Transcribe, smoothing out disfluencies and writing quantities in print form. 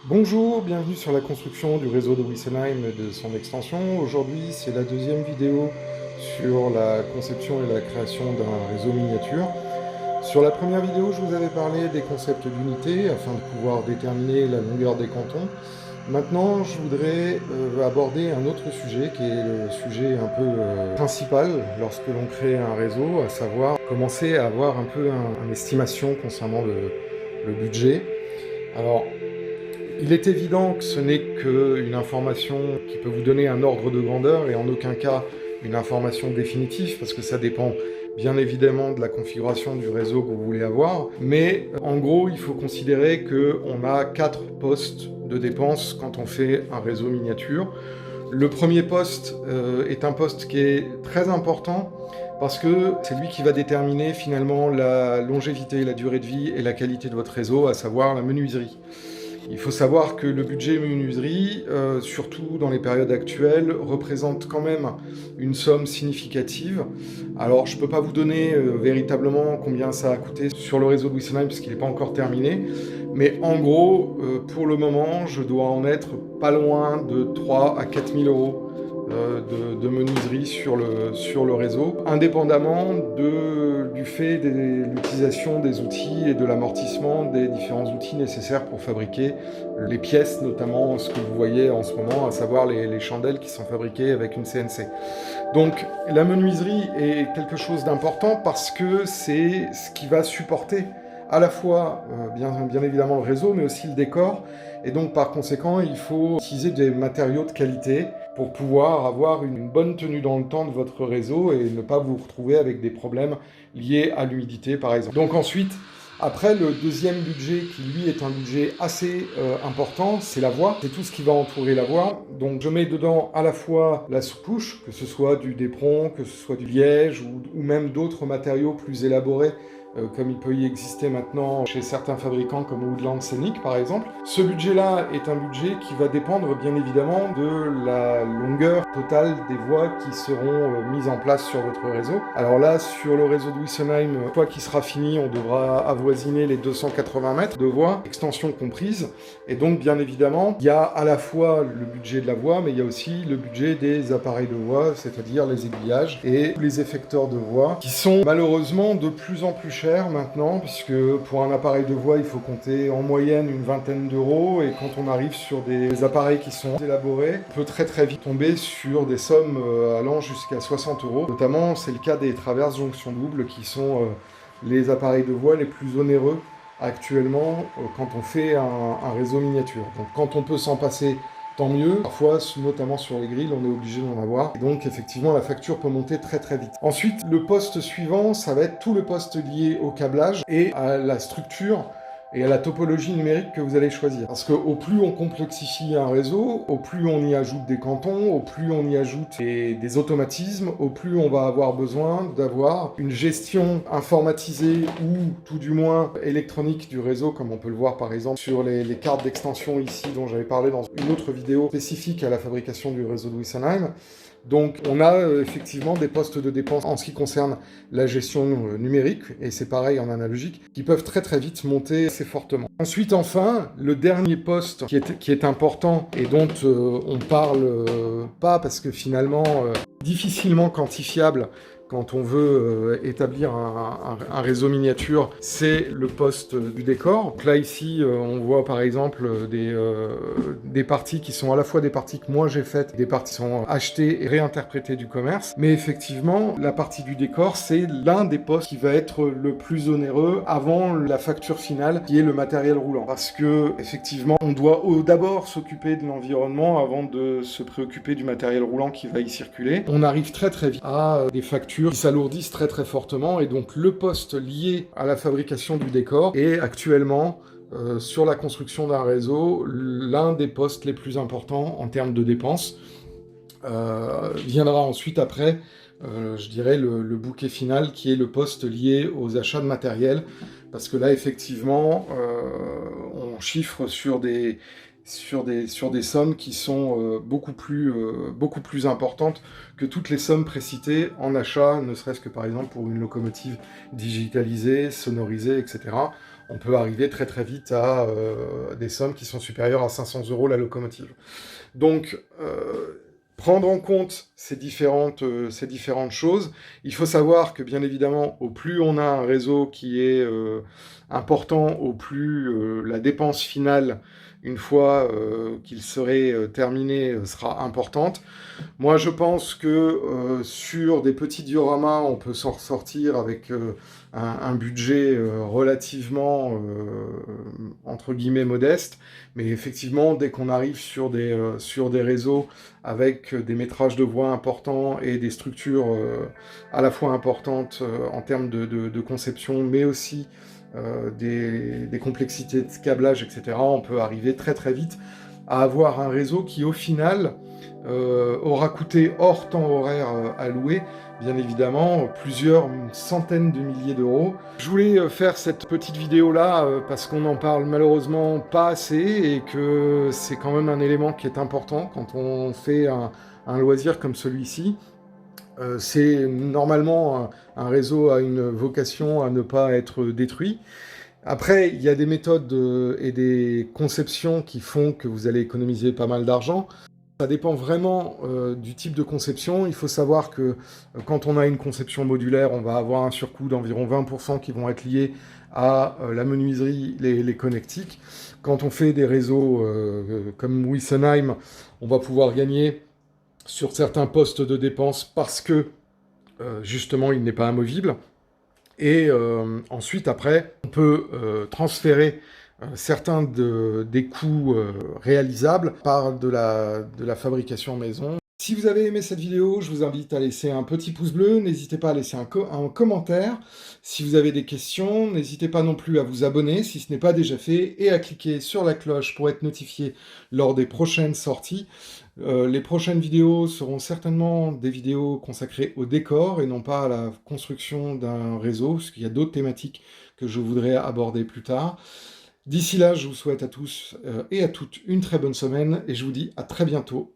Bonjour, bienvenue sur la construction du réseau de Wissenheim et de son extension. Aujourd'hui, c'est la deuxième vidéo sur la conception et la création d'un réseau miniature. Sur la première vidéo, je vous avais parlé des concepts d'unité afin de pouvoir déterminer la longueur des cantons. Maintenant, je voudrais aborder un autre sujet qui est le sujet un peu principal lorsque l'on crée un réseau, à savoir commencer à avoir un peu une estimation concernant le budget. Alors, il est évident que ce n'est qu'une information qui peut vous donner un ordre de grandeur et en aucun cas une information définitive parce que ça dépend bien évidemment de la configuration du réseau que vous voulez avoir. Mais en gros, il faut considérer qu'on a 4 postes de dépenses quand on fait un réseau miniature. Le premier poste est un poste qui est très important parce que c'est lui qui va déterminer finalement la longévité, la durée de vie et la qualité de votre réseau, à savoir la menuiserie. Il faut savoir que le budget menuiserie, surtout dans les périodes actuelles, représente quand même une somme significative. Alors, je ne peux pas vous donner véritablement combien ça a coûté sur le réseau de Wissenheim, puisqu'il n'est pas encore terminé. Mais en gros, pour le moment, je dois en être pas loin de 3 à 4 000 euros de menuiserie sur le réseau, indépendamment du fait de l'utilisation des outils et de l'amortissement des différents outils nécessaires pour fabriquer les pièces, notamment ce que vous voyez en ce moment, à savoir les chandelles qui sont fabriquées avec une CNC. Donc la menuiserie est quelque chose d'important parce que c'est ce qui va supporter à la fois, bien évidemment, le réseau, mais aussi le décor. Et donc, par conséquent, il faut utiliser des matériaux de qualité pour pouvoir avoir une bonne tenue dans le temps de votre réseau et ne pas vous retrouver avec des problèmes liés à l'humidité, par exemple. Donc ensuite, après, le deuxième budget, qui lui est un budget assez important, c'est la voie. C'est tout ce qui va entourer la voie. Donc je mets dedans à la fois la sous-couche, que ce soit du d'éperon, que ce soit du liège ou même d'autres matériaux plus élaborés comme il peut y exister maintenant chez certains fabricants comme Woodland Scenic par exemple. Ce budget-là est un budget qui va dépendre bien évidemment de la longueur totale des voies qui seront mises en place sur votre réseau. Alors là, sur le réseau de Wissenheim, une fois qu'il sera fini, on devra avoisiner les 280 mètres de voies, extension comprise. Et donc, bien évidemment, il y a à la fois le budget de la voie, mais il y a aussi le budget des appareils de voie, c'est-à-dire les aiguillages et les effecteurs de voie, qui sont malheureusement de plus en plus chers maintenant, puisque pour un appareil de voie, il faut compter en moyenne une vingtaine d'euros, et quand on arrive sur des appareils qui sont élaborés, on peut très très vite tomber sur des sommes allant jusqu'à 60 euros. Notamment, c'est le cas des traverses jonction double, qui sont les appareils de voie les plus onéreux actuellement quand on fait un réseau miniature. Donc quand on peut s'en passer, tant mieux. Parfois, notamment sur les grilles, on est obligé d'en avoir. Et donc, effectivement, la facture peut monter très très vite. Ensuite, le poste suivant, ça va être tout le poste lié au câblage et à la structure et à la topologie numérique que vous allez choisir. Parce que au plus on complexifie un réseau, au plus on y ajoute des cantons, au plus on y ajoute des automatismes, au plus on va avoir besoin d'avoir une gestion informatisée ou tout du moins électronique du réseau, comme on peut le voir par exemple sur les cartes d'extension ici dont j'avais parlé dans une autre vidéo spécifique à la fabrication du réseau de Wissenheim. Donc on a effectivement des postes de dépenses en ce qui concerne la gestion numérique, et c'est pareil en analogique, qui peuvent très très vite monter assez fortement. Ensuite, enfin, le dernier poste qui est important et dont on parle pas parce que finalement difficilement quantifiable quand on veut établir un réseau miniature, c'est le poste du décor. Donc là, ici, on voit par exemple des parties qui sont à la fois des parties que moi j'ai faites, des parties qui sont achetées et réinterprétées du commerce. Mais effectivement, la partie du décor, c'est l'un des postes qui va être le plus onéreux avant la facture finale, qui est le matériel roulant. Parce que, effectivement, on doit d'abord s'occuper de l'environnement avant de se préoccuper du matériel roulant qui va y circuler. On arrive très très vite à des factures qui s'alourdissent très très fortement, et donc le poste lié à la fabrication du décor est actuellement sur la construction d'un réseau l'un des postes les plus importants en termes de dépenses. Viendra ensuite après je dirais le bouquet final qui est le poste lié aux achats de matériel, parce que là effectivement on chiffre sur des sur des sommes qui sont beaucoup plus importantes que toutes les sommes précitées en achat, ne serait-ce que par exemple pour une locomotive digitalisée, sonorisée, etc. On peut arriver très très vite à des sommes qui sont supérieures à 500 € la locomotive. Donc, prendre en compte ces différentes choses. Il faut savoir que, bien évidemment, au plus on a un réseau qui est important, au plus la dépense finale, une fois qu'il serait terminé, sera importante. Moi, je pense que sur des petits dioramas, on peut s'en sortir avec un budget relativement, entre guillemets, modeste. Mais effectivement, dès qu'on arrive sur des réseaux avec des métrages de voix importants et des structures à la fois importantes en termes de conception, mais aussi des complexités de câblage, etc., on peut arriver très très vite à avoir un réseau qui, au final, aura coûté hors temps horaire alloué, bien évidemment, plusieurs centaines de milliers d'euros. Je voulais faire cette petite vidéo-là parce qu'on n'en parle malheureusement pas assez et que c'est quand même un élément qui est important quand on fait un loisir comme celui-ci. C'est normalement un réseau a une vocation à ne pas être détruit. Après, il y a des méthodes et des conceptions qui font que vous allez économiser pas mal d'argent. Ça dépend vraiment du type de conception. Il faut savoir que quand on a une conception modulaire, on va avoir un surcoût d'environ 20% qui vont être liés à la menuiserie, les connectiques. Quand on fait des réseaux comme Wissenheim, on va pouvoir gagner sur certains postes de dépenses parce que justement il n'est pas amovible. Et ensuite, après, on peut transférer certains des coûts réalisables par de la fabrication maison. Si vous avez aimé cette vidéo, je vous invite à laisser un petit pouce bleu, n'hésitez pas à laisser un commentaire. Si vous avez des questions, n'hésitez pas non plus à vous abonner si ce n'est pas déjà fait, et à cliquer sur la cloche pour être notifié lors des prochaines sorties. Les prochaines vidéos seront certainement des vidéos consacrées au décor et non pas à la construction d'un réseau, parce qu'il y a d'autres thématiques que je voudrais aborder plus tard. D'ici là, je vous souhaite à tous et à toutes une très bonne semaine, et je vous dis à très bientôt